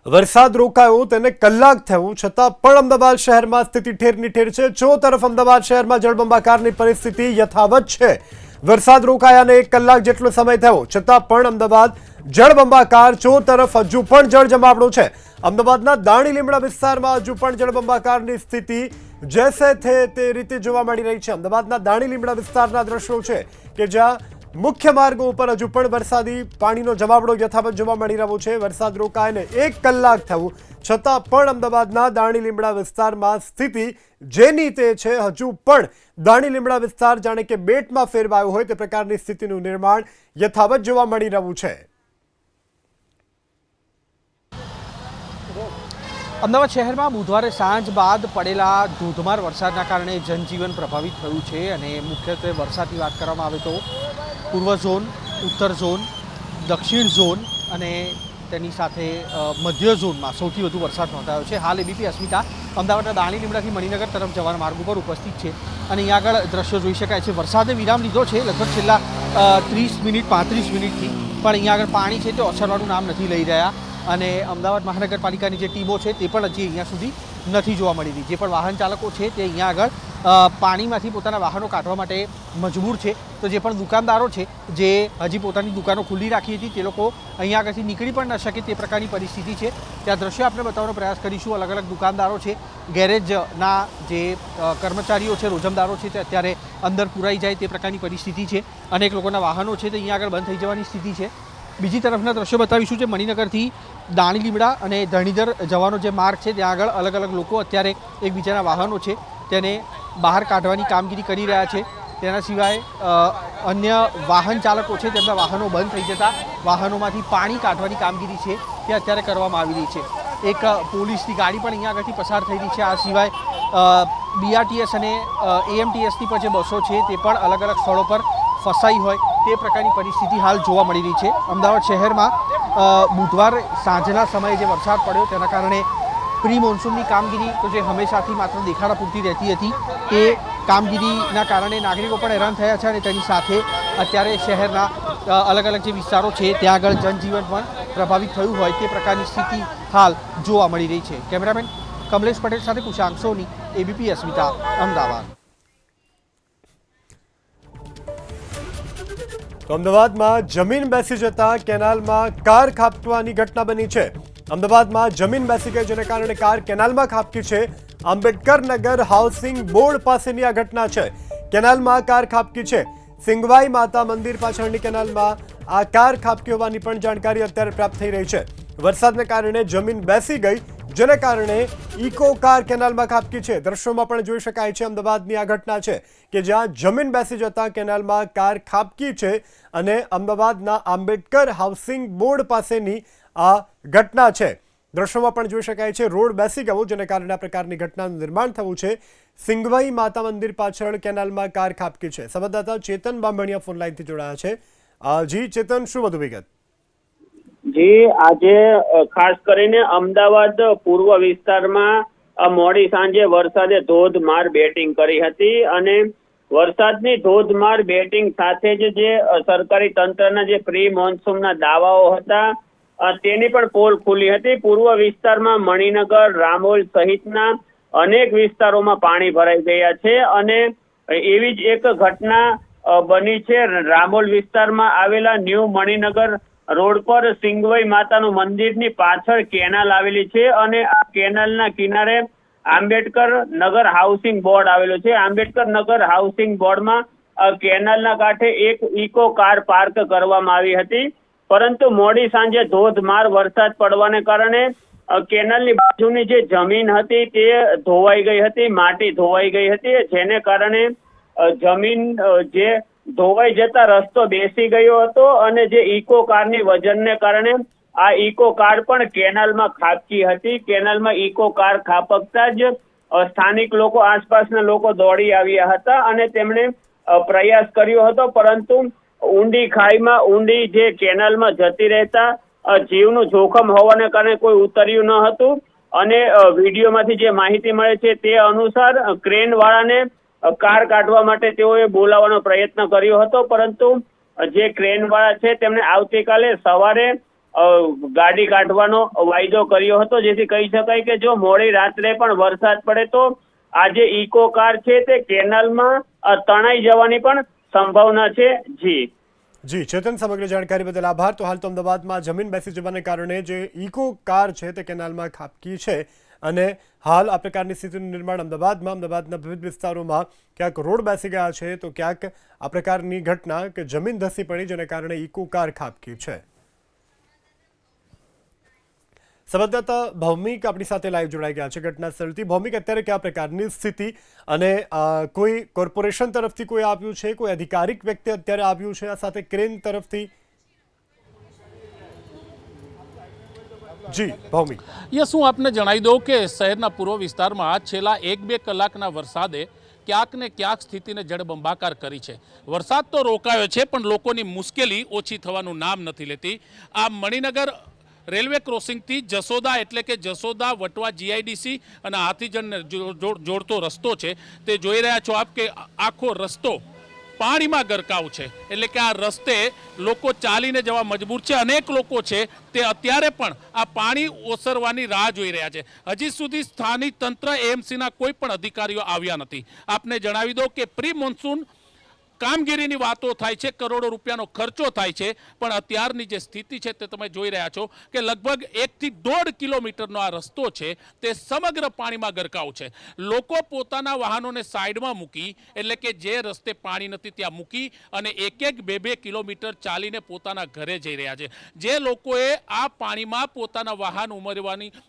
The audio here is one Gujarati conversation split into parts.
વરસાદ રોકાયો તેને કલાક થયું છતાં પણ અમદાવાદ શહેરમાં સ્થિતિ ઠેરની ઠેર છે। ચો તરફ અમદાવાદ શહેરમાં જળબંબાકારની પરિસ્થિતિ યથાવત છે। વરસાદ રોકાયાને 1 કલાક જેટલો સમય થયો છતાં પણ અમદાવાદ જળબંબાકાર। ચો તરફ હજુ પણ જળજમાવડો છે। અમદાવાદના દાણી લીમડા વિસ્તારમાં હજુ પણ જળબંબાકારની સ્થિતિ જૈસે થે તે રીતે જોવા મળી રહી છે। અમદાવાદના દાણી લીમડા વિસ્તારના દ્રશ્યો છે કે જ્યાં મુખ્ય માર્ગો ઉપર હજુ પણ વરસાદી પાણીનો જમાવડો યથાવત જોવા મળી રહ્યો છે। વરસાદ રોકાઈને 1 કલાક થયું છતાં પણ અમદાવાદના દાણી લીમડા વિસ્તારમાં સ્થિતિ જેની તે છે। હજુ પણ દાણી લીમડા વિસ્તાર જાણે કે બેટમાં ફેરવાયો હોય તે પ્રકારની સ્થિતિનું નિર્માણ યથાવત જોવા મળી રહ્યું છે। અમદાવાદ શહેરમાં બુધવારે સાંજ બાદ પડેલા ધોધમાર વરસાદના કારણે જનજીવન પ્રભાવિત થયું છે અને મુખ્યત્વે વરસાદની વાત કરવામાં આવે તો પૂર્વ ઝોન, ઉત્તર ઝોન, દક્ષિણ ઝોન અને તેની સાથે મધ્ય ઝોનમાં સૌથી વધુ વરસાદ નોંધાયો છે। હાલ એબીપી અસ્મિતા અમદાવાદના દાણી લીમડાથી મણિનગર તરફ જવાના માર્ગ ઉપર ઉપસ્થિત છે અને અહીંયા આગળ દ્રશ્યો જોઈ શકાય છે। વરસાદે વિરામ લીધો છે લગભગ છેલ્લા 30 મિનિટ 35 મિનિટથી, પણ અહીંયા આગળ પાણી છે તે ઓસરવાનું નામ નથી લઈ રહ્યા અને અમદાવાદ મહાનગરપાલિકાની જે ટીમો છે તે પણ હજી અહીંયા સુધી નથી જોવા મળી રહી। જે પણ વાહન ચાલકો છે તે અહીંયા આગળ પાણીમાંથી પોતાના વાહનો કાઢવા માટે મજબૂર છે, તો જે પણ દુકાનદારો છે જે હજી પોતાની દુકાનો ખુલ્લી રાખી હતી તે લોકો અહીંયા આગળથી નીકળી પણ ન શકે તે પ્રકારની પરિસ્થિતિ છે। ત્યાં દ્રશ્યો આપણે બતાવવાનો પ્રયાસ કરીશું। અલગ અલગ દુકાનદારો છે, ગેરેજના જે કર્મચારીઓ છે, રોજમદારો છે તે અત્યારે અંદર પુરાઈ જાય તે પ્રકારની પરિસ્થિતિ છે। અનેક લોકોના વાહનો છે તે અહીંયા આગળ બંધ થઈ જવાની સ્થિતિ છે। બીજી તરફના દ્રશ્યો બતાવીશું જે મણિનગરથી દાણી લીમડા અને ધણીધર જવાનો જે માર્ગ છે ત્યાં આગળ અલગ અલગ લોકો અત્યારે એકબીજાના વાહનો છે તેને બહાર કાઢવાની કામગીરી કરી રહ્યા છે। તેના સિવાય અન્ય વાહન ચાલકો છે તેમના વાહનો બંધ થઈ જતા વાહનોમાંથી પાણી કાઢવાની કામગીરી છે તે અત્યારે કરવામાં આવી રહી છે। એક પોલીસની ગાડી પણ અહીંયા આગળથી પસાર થઈ રહી છે। આ સિવાય બીઆરટીએસ અને એએમટીએસની પણ જે બસો છે તે પણ અલગ અલગ સ્થળો પર ફસાઈ હોય તે પ્રકારની પરિસ્થિતિ હાલ જોવા મળી રહી છે। અમદાવાદ શહેરમાં બુધવાર સાંજના સમયે જે વરસાદ પડ્યો તેના કારણે પ્રી મોન્સૂનની કામગીરી તો જે હંમેશાથી માત્ર દેખાડા પૂરતી રહેતી હતી તે કામગીરીના કારણે નાગરિકો પણ હેરાન થયા છે અને તેની સાથે અત્યારે શહેરના અલગ અલગ જે વિસ્તારો છે ત્યાં આગળ જનજીવન પણ પ્રભાવિત થયું હોય તે પ્રકારની સ્થિતિ હાલ જોવા મળી રહી છે। કેમેરામેન કમલેશ પટેલ સાથે કુશાંક સોની, એબીપી અસ્મિતા, અમદાવાદ। તો અમદાવાદમાં જમીન બેસી જતા કેનાલમાં કાર ખાબકવાની ઘટના બની છે। અમદાવાદમાં જમીન બેસી ગઈ જેને કારણે કાર કેનાલમાં ખાબકી છે। આંબેડકર નગર હાઉસિંગ બોર્ડ પાસેની આ ઘટના છે। કેનાલમાં કાર ખાબકી છે। સિંગવાઈ માતા મંદિર પાછળની કેનાલમાં આ કાર ખાબકી હોવાની પણ જાણકારી અત્યારે પ્રાપ્ત થઈ રહી છે। વરસાદને કારણે જમીન બેસી ગઈ જેને કારણે ઇકો કાર કેનાલમાં ખાબકી છે। દ્રશ્યોમાં પણ જોઈ શકાય છે અમદાવાદની આ ઘટના છે કે જ્યાં જમીન બેસી જતા કેનાલમાં કાર ખાબકી છે અને અમદાવાદના આંબેડકર હાઉસિંગ બોર્ડ પાસેની આ ઘટના છે। દ્રશ્યોમાં પણ જોઈ શકાય છે રોડ બેસી ગયો જેને કારણે આ પ્રકારની ઘટનાનું નિર્માણ થયું છે। સિંગવાઈ માતા મંદિર પાછળ કેનાલમાં કાર ખાબકી છે। સંવાદદાતા ચેતન બામણિયા ફોન લાઈનથી જોડાયા છે। જી ચેતન, શું વધુ વિગત? જી, આજે ખાસ કરીને અમદાવાદ પૂર્વ વિસ્તારમાં મોડી સાંજે વરસાદે ધોધમાર બેટિંગ કરી હતી અને વરસાદની ધોધમાર બેટિંગ સાથે જ જે સરકારી તંત્રના જે પ્રી મોન્સૂનના દાવાઓ હતા તેની પણ પોલ ખુલી હતી। પૂર્વ વિસ્તારમાં મણિનગર, રામોલ સહિતના અનેક વિસ્તારોમાં પાણી ભરાઈ ગયા છે અને એવી જ એક ઘટના બની છે રામોલ વિસ્તારમાં આવેલા ન્યૂ મણિનગર રોડ પર સિંગવાઈ માતાનું મંદિરની પાછળ કેનાલ આવેલી છે અને આ કેનાલના કિનારે આંબેડકર નગર હાઉસિંગ બોર્ડ આવેલો છે। આંબેડકર નગર હાઉસિંગ બોર્ડમાં કેનાલના કાંઠે એક ઇકો કાર પાર્ક કરવામાં આવી હતી, પરંતુ મોડી સાંજે ધોધમાર વરસાદ પડવાને કારણે કેનાલની બાજુની જે જમીન હતી તે ધોવાઈ ગઈ હતી, માટી ધોવાઈ ગઈ હતી, જેને કારણે જમીન જે ધોવાઈ જતા રસ્તો બેસી ગયો હતો અને જે ઇકો કારની વજનને કારણે આ ઇકો કાર પણ કેનાલમાં ખાબકી હતી। કેનાલમાં ઇકો કાર ખાબકતા જ સ્થાનિક લોકો, આસપાસના લોકો દોડી આવ્યા હતા અને તેમણે પ્રયાસ કર્યો હતો, પરંતુ ઊંડી ખાઈમાં ઊંડી જે કેનાલમાં જતી રહેતા જીવનું જોખમ હોવાને કારણે કોઈ ઉતર્યું ન હતું અને વિડીયોમાંથી જે માહિતી મળે છે તે અનુસાર ક્રેન વાળાને કાર કાઢવા માટે તેઓએ બોલાવવાનો પ્રયત્ન કર્યો હતો, પરંતુ જે ક્રેન વાળા છે તેમણે આવતીકાલે સવારે ગાડી કાઢવાનો વાયદો કર્યો હતો, જેથી કહી શકાય કે જો મોડી રાત્રે પણ વરસાદ પડે તો આ જે ઇકો કાર છે તે કેનાલમાં તણાઈ જવાની પણ સંભાવના છે. જી ચેતન, સમગ્ર જાણકારી બદલ આભાર. તો હાલ તો અમદાવાદમાં જમીન બેસી જવાને કારણે જે ઇકો કાર છે તે કેનાલમાં ખાબકી છે અને હાલ આ પ્રકારની સ્થિતિનું નિર્માણ અમદાવાદના વિવિધ વિસ્તારોમાં ક્યાંક રોડ બેસી ગયા છે તો ક્યાંક આ પ્રકારની ઘટના કે જમીન ધસી પડી જેને કારણે ઇકો કાર ખાબકી છે. સંવાદદાતા ભૌમિક આપણી સાથે લાઈવ જોડાઈ ગયા છે ઘટના સ્થળથી. ભૌમિક, અત્યારે કયા પ્રકારની સ્થિતિ અને કોઈ કોર્પોરેશન તરફથી કોઈ આવ્યું છે, કોઈ અધિકારિક વ્યક્તિ અત્યારે આવ્યું છે આ સાથે ક્રેન તરફથી? જી ભૌમિક. યસ, હું આપને જણાવી દઉં કે શહેરના પૂર્વ વિસ્તારમાં છેલ્લા 1-2 કલાકના વરસાદે ક્યાંક ને ક્યાંક સ્થિતિને જળબંબાકાર કરી છે. વરસાદ તો રોકાયો છે પણ લોકોની મુશ્કેલી ઓછી થવાનું નામ નથી લેતી. આ મણિનગર રેલવે ક્રોસિંગથી જસોદા એટલે કે જસોદા વટવા GIDC અને હાથીજણને જોડતો રસ્તો છે. તે જોઈ રહ્યા છો આપ કે આખો રસ્તો પાણીમાં ગરકાવ છે. એટલે કે આ રસ્તે લોકો ચાલીને જવા મજબૂર છે. અનેક લોકો છે તે અત્યારે પણ આ પાણી ઓસરવાની રાહ જોઈ રહ્યા છે. હજી સુધી સ્થાનિક તંત્ર AMCના કોઈ પણ અધિકારીઓ આવ્યા નથી. આપને જણાવી દો કે પ્રી મોન્સૂન કામગીરીની વાતો થાય છે, કરોડો રૂપિયાનો ખર્ચો થાય છે, પણ અત્યારની જે સ્થિતિ છે તે તમે જોઈ રહ્યા છો કે લગભગ 1 થી 1.5 કિલોમીટરનો આ રસ્તો છે તે સમગ્ર પાણીમાં ગરકાવ છે. લોકો પોતાના વાહનોને સાઈડમાં મૂકી એટલે કે જે રસ્તે પાણી નથી ત્યાં મૂકી અને 1-2 કિલોમીટર ચાલીને પોતાના ઘરે જઈ રહ્યા છે. જે લોકોએ આ પાણીમાં પોતાના વાહન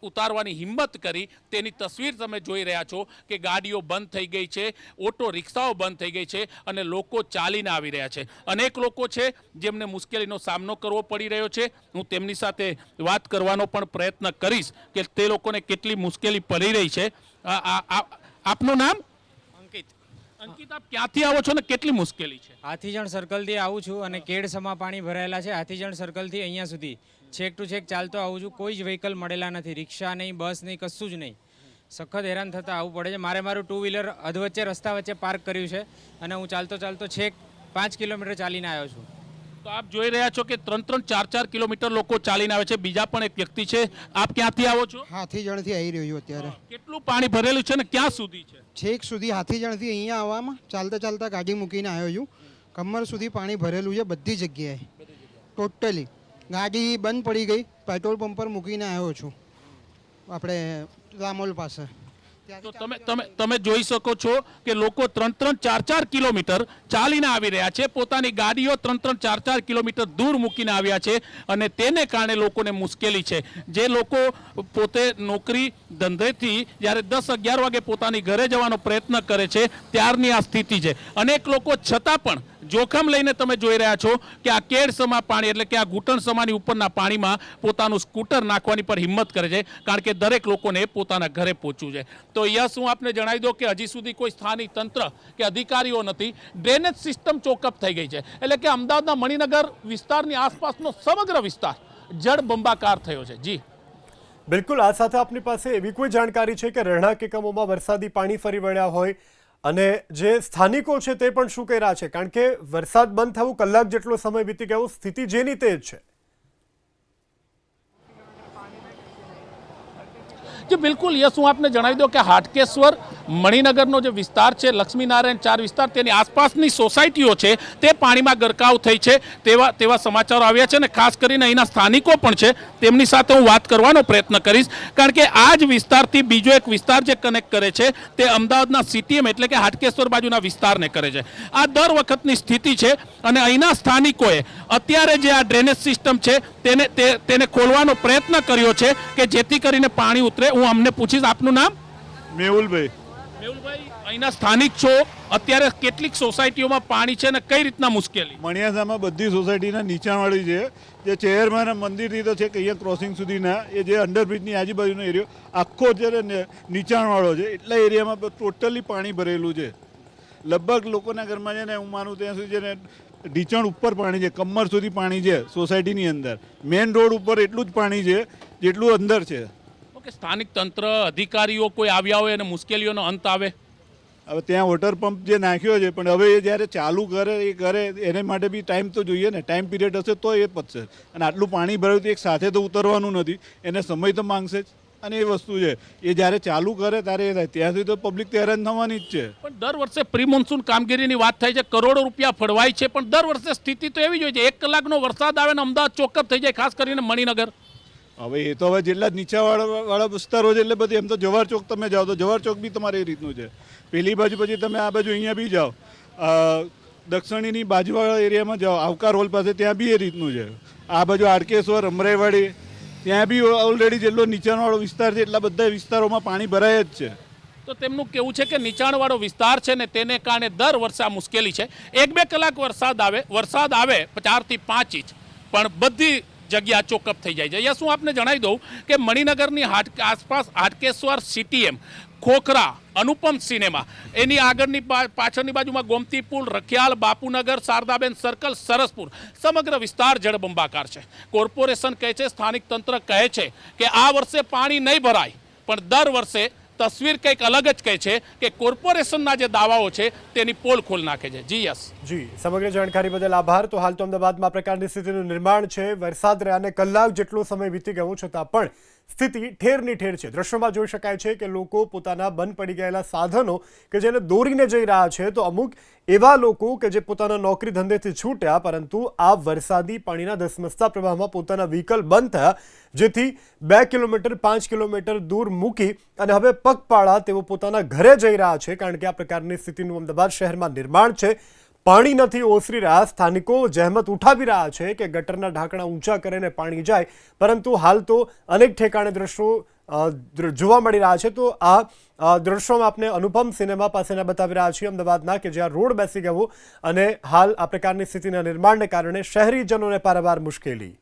ઉતારવાની હિંમત કરી તેની તસવીર તમે જોઈ રહ્યા છો કે ગાડીઓ બંધ થઈ ગઈ છે, ઓટો રિક્ષાઓ બંધ થઈ ગઈ છે અને લોકો ચાલીને આવી રહ્યા છે. અનેક લોકો છે જેમને મુશ્કેલીનો સામનો કરવો પડી રહ્યો છે. હું તેમની સાથે વાત કરવાનો પણ પ્રયત્ન કરીશ કે તે લોકોને કેટલી મુશ્કેલી પડી રહી છે. આપનું નામ? અંકિત. અંકિત, આપ ક્યાંથી આવો છો ને કેટલી મુશ્કેલી છે? હાથીજણ સર્કલથી આવું છું અને કેડસમાં પાણી ભરાયેલા છે. હાથીજણ સર્કલથી અહીંયા સુધી છેક ટુ છેક ચાલતો આવું છું. કોઈ જ વ્હીકલ મળેલા નથી, રિક્ષા નહીં, બસ નહીં, કશું જ નહીં. સખત હેરાન થતા આવવું પડે છે. મારું 2 વ્હીલર અધવચ્ચે રસ્તા વચ્ચે પાર્ક કર્યું છે અને હું ચાલતો છેક 5 કિલોમીટર ચાલીને આવ્યો છું. તો આપ જોઈ રહ્યા છો કે 3-4 કિલોમીટર લોકો ચાલીને આવે છે. બીજા પણ એક વ્યક્તિ છે. આપ ક્યાંથી આવો છો? હાથીજણથી આવી રહ્યો છું અત્યારે. કેટલું પાણી ભરેલું છે ને ક્યાં સુધી છે? છેક સુધી હાથીજણથી અહીંયા આવવામાં ચાલતા ગાડી મૂકીને આવ્યો છું. કમર સુધી પાણી ભરેલું છે બધી જગ્યાએ, ટોટલી. ગાડી બંધ પડી ગઈ, પેટ્રોલ પંપ પર મૂકીને આવ્યો છું આપણે રામોલ પાસે. તો તમે જોઈ શકો છો કે લોકો 3-4 કિલોમીટર ચાલીને આવી રહ્યા છે. પોતાની ગાડીઓ 3-4 કિલોમીટર દૂર મૂકીને આવ્યા છે અને તેને કારણે લોકોને મુશ્કેલી છે. જે લોકો પોતે નોકરી ધંધેથી જ્યારે 10-11 વાગે પોતાની ઘરે જવાનો પ્રયત્ન કરે છે ત્યારની આ સ્થિતિ છે. અનેક લોકો છતાં પણ જોખમ લઈને તમે જોઈ રહ્યા છો કે આ કેડસમા પાણી એટલે કે આ ઘૂંટણ સમાની ઉપરના પાણીમાં પોતાનું સ્કૂટર નાખવાની પર હિંમત કરે છે, કારણ કે દરેક લોકોને પોતાના ઘરે પહોંચવું છે. તો યસ, હું આપને જણાવી દઉં કે હજી સુધી કોઈ સ્થાનિક તંત્ર કે અધિકારીઓ નથી. ડ્રેનેજ સિસ્ટમ ચોકઅપ થઈ ગઈ છે. એટલે કે અમદાવાદના મણિનગર વિસ્તારની આસપાસનો સમગ્ર વિસ્તાર જળબંબાકાર થયો છે. જી બિલકુલ. આ સાથે આપની પાસે એવી કોઈ જાણકારી છે કે રહેણાંક એકમોમાં વરસાદી પાણી ફરી વળ્યા હોય અને જે સ્થાનિકો છે તે પણ શું કહી રહ્યા છે? કારણ કે વરસાદ બંધ થવું કલાક જેટલો સમય વીતી ગયો, સ્થિતિ જેની તે જ છે. જે બિલકુલ યસ, હું આપને જણાવી દઉં કે હાટકેશ્વર મણિનગરનો જે વિસ્તાર છે, લક્ષ્મીનારાયણ 4 વિસ્તાર, તેની આસપાસની સોસાયટીઓ છે તે પાણીમાં ગરકાવ થઈ છે તેવા સમાચારો આવ્યા છે. અને ખાસ કરીને અહીંના સ્થાનિકો પણ છે, તેમની સાથે હું વાત કરવાનો પ્રયત્ન કરીશ. કારણ કે આ જ વિસ્તારથી બીજો એક વિસ્તાર જે કનેક્ટ કરે છે તે અમદાવાદના CTM એટલે કે હાટકેશ્વર બાજુના વિસ્તારને કરે છે. આ દર વખતની સ્થિતિ છે અને અહીંના સ્થાનિકોએ અત્યારે જે આ ડ્રેનેજ સિસ્ટમ છે તેને ખોલવાનો પ્રયત્ન કર્યો છે કે જેથી કરીને પાણી ઉતરે. હું અમને પૂછીશ, આપનું નામ? મેહુલભાઈ. મેહુલભાઈ, અહીંના સ્થાનિક છો, અત્યારે કેટલીક સોસાયટીઓમાં પાણી છે અને કઈ રીતના મુશ્કેલી? મણિયાસામાં બધી સોસાયટીના નીચાણવાળી છે. જે ચેરમાના મંદિરથી તો છે કે અહીંયા ક્રોસિંગ સુધીના એ જે અંડરબ્રિજની આજુબાજુનો એરિયો આખો છે નીચાણવાળો છે. એટલા એરિયામાં ટોટલી પાણી ભરેલું છે. લગભગ લોકોના ઘરમાં છે ને હું માનું ત્યાં સુધી છે ને ઢીચણ ઉપર પાણી છે, કમર સુધી પાણી છે સોસાયટીની અંદર. મેઇન રોડ ઉપર એટલું જ પાણી છે જેટલું અંદર છે. સ્થાનિક તંત્ર અધિકારીઓ કોઈ આવ્યા હોય અને મુશ્કેલીઓનો અંત આવે? હવે ત્યાં વોટર પંપ જે નાખ્યો છે પણ હવે એ જ્યારે ચાલુ કરે એને માટે બી ટાઈમ તો જોઈએ ને, ટાઈમ પીરિયડ હશે તો એ પતશે. અને આટલું પાણી ભર્યું તો એક સાથે તો ઉતરવાનું નથી, એને સમય તો માંગશે જ. અને એ વસ્તુ છે એ જ્યારે ચાલુ કરે ત્યારે એ થાય, ત્યાં સુધી તો પબ્લિક તો હેરાન થવાની જ છે. પણ દર વર્ષે પ્રી મોન્સૂન કામગીરીની વાત થાય છે, કરોડો રૂપિયા ફળવાય છે, પણ દર વર્ષે સ્થિતિ તો એવી જ હોય છે, 1 કલાકનો વરસાદ આવે ને અમદાવાદ ચોકઅપ થઈ જાય, ખાસ કરીને મણિનગર. હવે એ તો હવે જેટલા નીચાવાળા વિસ્તારો છે એટલે બધી એમ તો જવાહર ચોક તમે જાઓ તો જવાહર ચોક બી તમારે એ રીતનું છે. પેલી બાજુ પછી તમે આ બાજુ અહીંયા બી જાઓ, દક્ષિણીની બાજુવાળા એરિયામાં જાઓ, આવકાર હોલ પાસે ત્યાં બી એ રીતનું છે. આ બાજુ આડકેશ્વર, અમરાઈવાડી ત્યાં બી ઓલરેડી જેટલો નીચાણવાળો વિસ્તાર છે એટલા બધા વિસ્તારોમાં પાણી ભરાય જ છે. તો તેમનું કેવું છે કે નીચાણવાળો વિસ્તાર છે ને તેને કારણે દર વર્ષે આ મુશ્કેલી છે. 1-2 કલાક વરસાદ આવે 4 થી 5 ઇંચ, પણ બધી જગ્યા ચોકઅપ થઈ જાય છે. અહીંયા શું આપને જણાવી દઉં કે મણિનગરની આસપાસ હાટકેશ્વર, સીટીએમ, ખોખરા, અનુપમ સિનેમા, એની આગળની પાછળની બાજુમાં ગોમતી પુલ, રખિયાલ, બાપુનગર, શારદાબેન સર્કલ, સરસપુર, સમગ્ર વિસ્તાર જળબંબાકાર છે. કોર્પોરેશન કહે છે, સ્થાનિક તંત્ર કહે છે કે આ વર્ષે પાણી નહીં ભરાય, પણ દર વર્ષે તસવીર કંઈક અલગ જ કહે છે કે કોર્પોરેશનના જે દાવાઓ છે તેની પોલ ખોલ નાખે છે. જી યસ જી, સમગ્ર જાણકારી બદલ આભાર. તો હાલ તો અમદાવાદમાં આ પ્રકારની સ્થિતિનું નિર્માણ છે. વરસાદ રહ્યાને કલાક જેટલો સમય વીતી ગયો છતાં પણ સ્થિતિ ઠેરની ઠેર છે. દ્રશ્યોમાં જોઈ શકાય છે કે લોકો પોતાના બંધ પડી ગયેલા સાધનો કે જેને દોરીને જઈ રહ્યા છે, તો અમુક એવા લોકો કે જે પોતાના નોકરી ધંધેથી છૂટ્યા પરંતુ આ વરસાદી પાણીના ધસમસતા પ્રવાહમાં પોતાના વ્હીકલ બંધ થયા, જેથી 2 કિલોમીટર 5 કિલોમીટર દૂર મૂકી અને હવે પગપાળા તેઓ પોતાના ઘરે જઈ રહ્યા છે, કારણ કે આ પ્રકારની સ્થિતિનું અમદાવાદ શહેરમાં નિર્માણ છે. પાણી નથી ઓસરી રહ્યા. સ્થાનિકો જહેમત ઉઠાવી રહ્યા છે કે ગટરના ઢાંકણા ઊંચા કરીને પાણી જાય, પરંતુ હાલ તો અનેક ઠેકાણે દ્રશ્યો જોવા મળી રહ્યા છે. તો આ દ્રશ્યોમાં આપણે અનુપમ સિનેમા પાસેના બતાવી રહ્યા છીએ અમદાવાદના, કે જ્યાં રોડ બેસી ગયો અને હાલ આ પ્રકારની સ્થિતિના નિર્માણને કારણે શહેરીજનોને પારાવાર મુશ્કેલી.